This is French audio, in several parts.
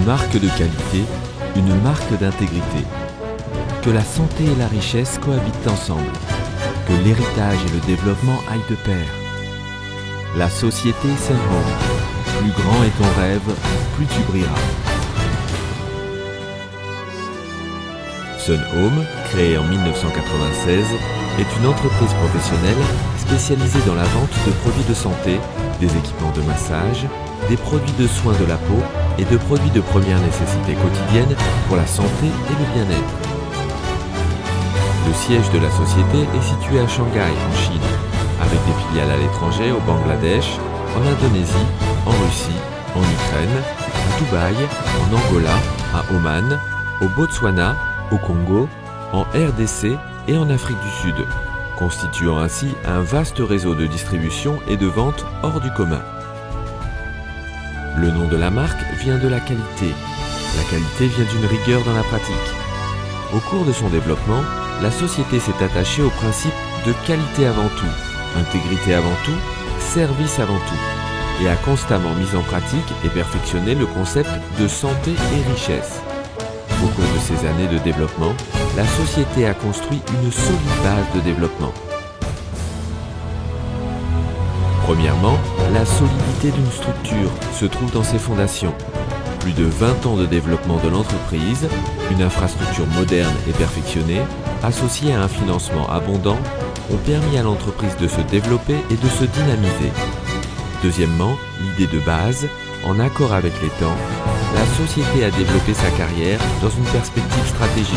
Une marque de qualité, une marque d'intégrité. Que la santé et la richesse cohabitent ensemble. Que l'héritage et le développement aillent de pair. La société Sun Home. Plus grand est ton rêve, plus tu brilleras. Sun Home, créée en 1996, est une entreprise professionnelle spécialisée dans la vente de produits de santé, des équipements de massage, des produits de soins de la peau et de produits de première nécessité quotidienne pour la santé et le bien-être. Le siège de la société est situé à Shanghai, en Chine, avec des filiales à l'étranger au Bangladesh, en Indonésie, en Russie, en Ukraine, à Dubaï, en Angola, à Oman, au Botswana, au Congo, en RDC et en Afrique du Sud, constituant ainsi un vaste réseau de distribution et de vente hors du commun. Le nom de la marque vient de la qualité. La qualité vient d'une rigueur dans la pratique. Au cours de son développement, la société s'est attachée au principe de qualité avant tout, intégrité avant tout, service avant tout, et a constamment mis en pratique et perfectionné le concept de santé et richesse. Au cours de ces années de développement, la société a construit une solide base de développement. Premièrement, la solidité d'une structure se trouve dans ses fondations. Plus de 20 ans de développement de l'entreprise, une infrastructure moderne et perfectionnée, associée à un financement abondant, ont permis à l'entreprise de se développer et de se dynamiser. Deuxièmement, l'idée de base, en accord avec les temps, la société a développé sa carrière dans une perspective stratégique,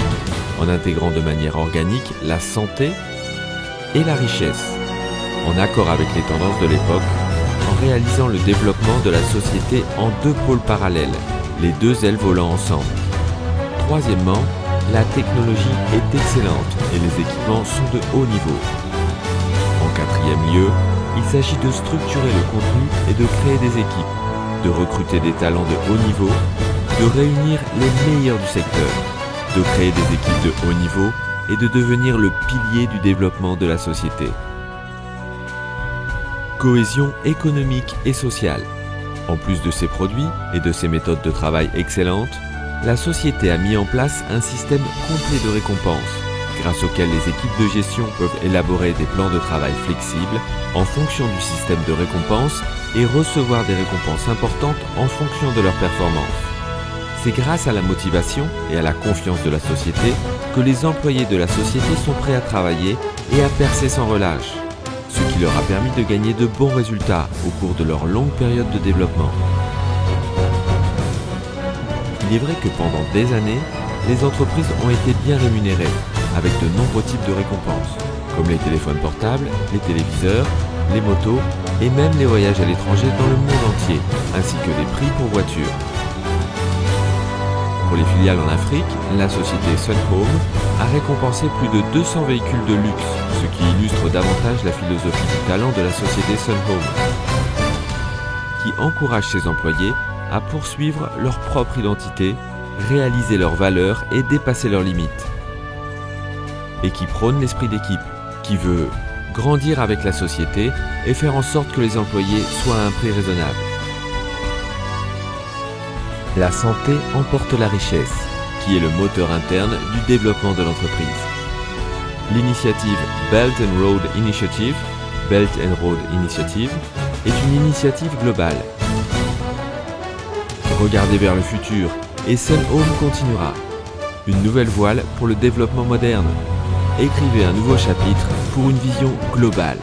en intégrant de manière organique la santé et la richesse, en accord avec les tendances de l'époque, en réalisant le développement de la société en deux pôles parallèles, les deux ailes volant ensemble. Troisièmement, la technologie est excellente et les équipements sont de haut niveau. En quatrième lieu, il s'agit de structurer le contenu et de créer des équipes, de recruter des talents de haut niveau, de réunir les meilleurs du secteur, de créer des équipes de haut niveau et de devenir le pilier du développement de la société. Cohésion économique et sociale. En plus de ses produits et de ses méthodes de travail excellentes, la société a mis en place un système complet de récompenses, grâce auquel les équipes de gestion peuvent élaborer des plans de travail flexibles en fonction du système de récompense et recevoir des récompenses importantes en fonction de leur performance. C'est grâce à la motivation et à la confiance de la société que les employés de la société sont prêts à travailler et à percer sans relâche, ce qui leur a permis de gagner de bons résultats au cours de leur longue période de développement. Il est vrai que pendant des années, les entreprises ont été bien rémunérées, avec de nombreux types de récompenses, comme les téléphones portables, les téléviseurs, les motos et même les voyages à l'étranger dans le monde entier, ainsi que des prix pour voitures. Pour les filiales en Afrique, la société Sun Home a récompensé plus de 200 véhicules de luxe, ce qui illustre davantage la philosophie du talent de la société Sun Home, qui encourage ses employés à poursuivre leur propre identité, réaliser leurs valeurs et dépasser leurs limites, et qui prône l'esprit d'équipe, qui veut grandir avec la société et faire en sorte que les employés soient à un prix raisonnable. La santé emporte la richesse, qui est le moteur interne du développement de l'entreprise. L'initiative Belt and Road Initiative, Belt and Road Initiative, est une initiative globale. Regardez vers le futur et Sun Home continuera. Une nouvelle voile pour le développement moderne. Écrivez un nouveau chapitre pour une vision globale.